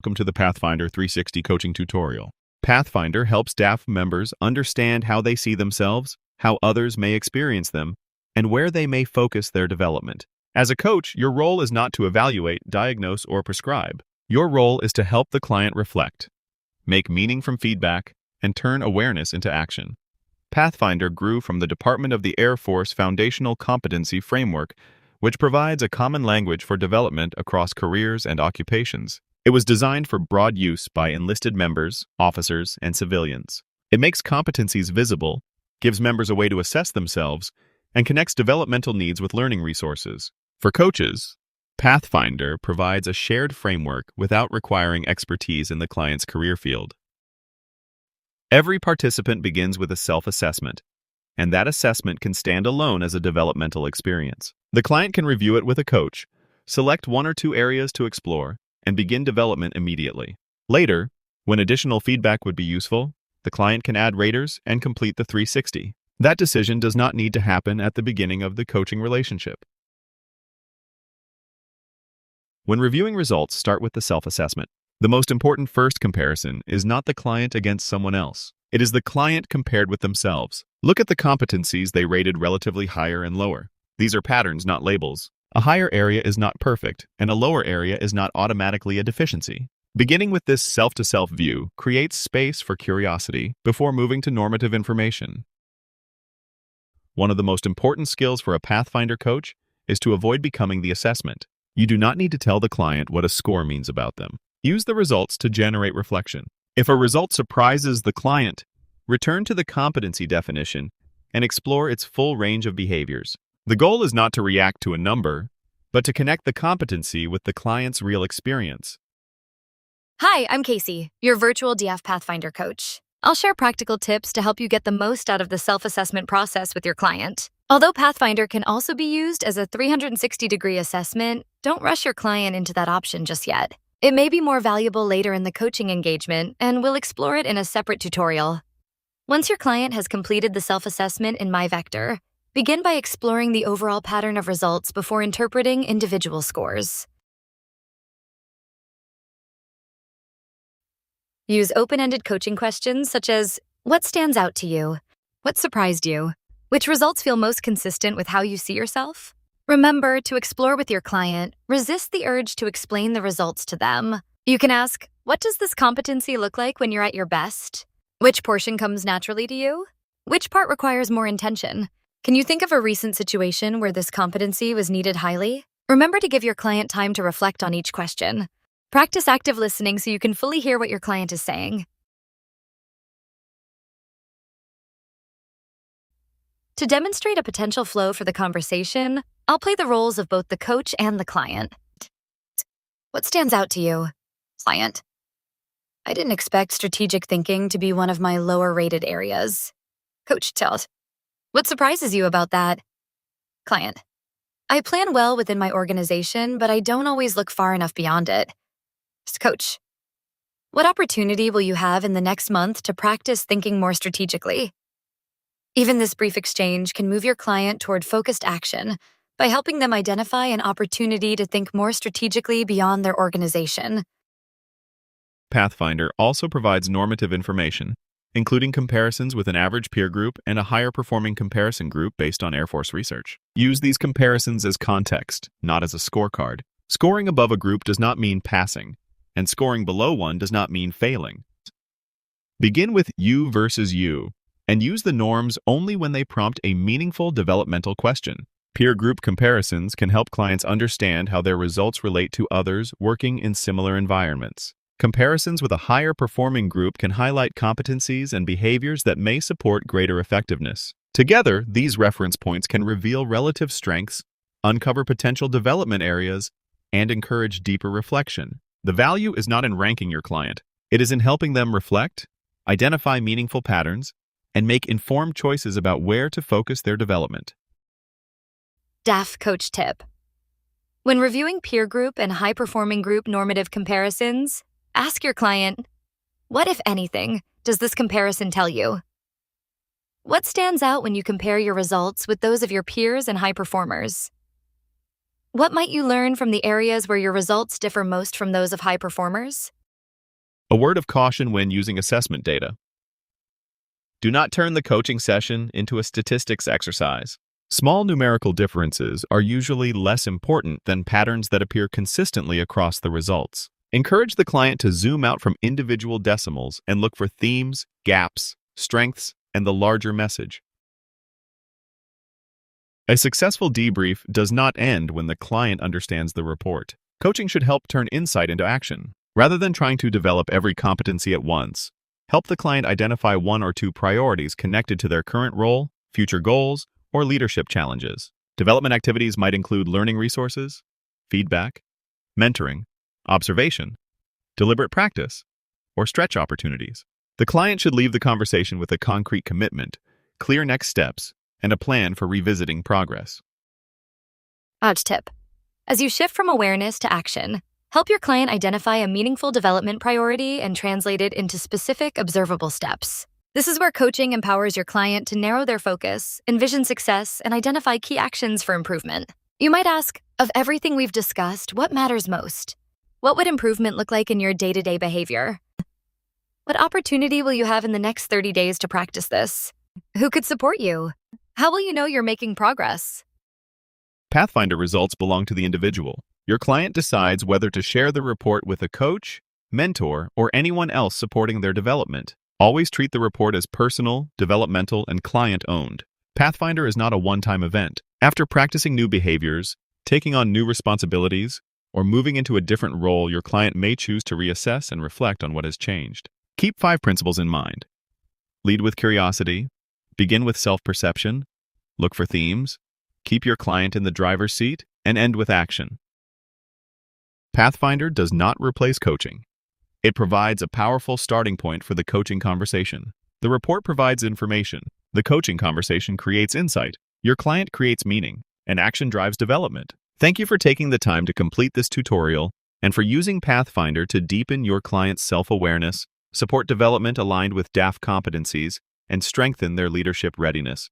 Welcome to the Pathfinder 360 coaching tutorial. Pathfinder helps staff members understand how they see themselves, how others may experience them, and where they may focus their development. As a coach, your role is not to evaluate, diagnose, or prescribe. Your role is to help the client reflect, make meaning from feedback, and turn awareness into action. Pathfinder grew from the Department of the Air Force Foundational Competency Framework, which provides a common language for development across careers and occupations. It was designed for broad use by enlisted members, officers, and civilians. It makes competencies visible, gives members a way to assess themselves, and connects developmental needs with learning resources. For coaches, Pathfinder provides a shared framework without requiring expertise in the client's career field. Every participant begins with a self-assessment, and that assessment can stand alone as a developmental experience. The client can review it with a coach, select one or two areas to explore, and begin development immediately. Later, when additional feedback would be useful, the client can add raters and complete the 360. That decision does not need to happen at the beginning of the coaching relationship. When reviewing results, start with the self-assessment. The most important first comparison is not the client against someone else. It is the client compared with themselves. Look at the competencies they rated relatively higher and lower. These are patterns, not labels. A higher area is not perfect, and a lower area is not automatically a deficiency. Beginning with this self-to-self view creates space for curiosity before moving to normative information. One of the most important skills for a Pathfinder coach is to avoid becoming the assessment. You do not need to tell the client what a score means about them. Use the results to generate reflection. If a result surprises the client, return to the competency definition and explore its full range of behaviors. The goal is not to react to a number, but to connect the competency with the client's real experience. Hi, I'm Casey, your virtual DF Pathfinder coach. I'll share practical tips to help you get the most out of the self-assessment process with your client. Although Pathfinder can also be used as a 360-degree assessment, don't rush your client into that option just yet. It may be more valuable later in the coaching engagement, and we'll explore it in a separate tutorial. Once your client has completed the self-assessment in MyVector, begin by exploring the overall pattern of results before interpreting individual scores. Use open-ended coaching questions such as, what stands out to you? What surprised you? Which results feel most consistent with how you see yourself? Remember, to explore with your client, resist the urge to explain the results to them. You can ask, what does this competency look like when you're at your best? Which portion comes naturally to you? Which part requires more intention? Can you think of a recent situation where this competency was needed highly? Remember to give your client time to reflect on each question. Practice active listening so you can fully hear what your client is saying. To demonstrate a potential flow for the conversation, I'll play the roles of both the coach and the client. What stands out to you? Client. I didn't expect strategic thinking to be one of my lower-rated areas. Coach tells. What surprises you about that? Client. I plan well within my organization, but I don't always look far enough beyond it. Coach. What opportunity will you have in the next month to practice thinking more strategically? Even this brief exchange can move your client toward focused action by helping them identify an opportunity to think more strategically beyond their organization. Pathfinder also provides normative information, including comparisons with an average peer group and a higher-performing comparison group based on Air Force research. Use these comparisons as context, not as a scorecard. Scoring above a group does not mean passing, and scoring below one does not mean failing. Begin with you versus you, and use the norms only when they prompt a meaningful developmental question. Peer group comparisons can help clients understand how their results relate to others working in similar environments. Comparisons with a higher-performing group can highlight competencies and behaviors that may support greater effectiveness. Together, these reference points can reveal relative strengths, uncover potential development areas, and encourage deeper reflection. The value is not in ranking your client. It is in helping them reflect, identify meaningful patterns, and make informed choices about where to focus their development. DAF Coach Tip. When reviewing peer group and high-performing group normative comparisons, ask your client, what, if anything, does this comparison tell you? What stands out when you compare your results with those of your peers and high performers? What might you learn from the areas where your results differ most from those of high performers? A word of caution when using assessment data. Do not turn the coaching session into a statistics exercise. Small numerical differences are usually less important than patterns that appear consistently across the results. Encourage the client to zoom out from individual decimals and look for themes, gaps, strengths, and the larger message. A successful debrief does not end when the client understands the report. Coaching should help turn insight into action. Rather than trying to develop every competency at once, help the client identify one or two priorities connected to their current role, future goals, or leadership challenges. Development activities might include learning resources, feedback, mentoring, observation, deliberate practice, or stretch opportunities. The client should leave the conversation with a concrete commitment, clear next steps, and a plan for revisiting progress. Ouch tip. As you shift from awareness to action, help your client identify a meaningful development priority and translate it into specific, observable steps. This is where coaching empowers your client to narrow their focus, envision success, and identify key actions for improvement. You might ask, of everything we've discussed, what matters most? What would improvement look like in your day-to-day behavior? What opportunity will you have in the next 30 days to practice this? Who could support you? How will you know you're making progress? Pathfinder results belong to the individual. Your client decides whether to share the report with a coach, mentor, or anyone else supporting their development. Always treat the report as personal, developmental, and client-owned. Pathfinder is not a one-time event. After practicing new behaviors, taking on new responsibilities, or moving into a different role, your client may choose to reassess and reflect on what has changed. Keep 5 principles in mind. Lead with curiosity. Begin with self-perception. Look for themes. Keep your client in the driver's seat, and end with action. Pathfinder does not replace coaching. It provides a powerful starting point for the coaching conversation. The report provides information. The coaching conversation creates insight. Your client creates meaning, and action drives development. Thank you for taking the time to complete this tutorial and for using Pathfinder to deepen your client's self-awareness, support development aligned with DAF competencies, and strengthen their leadership readiness.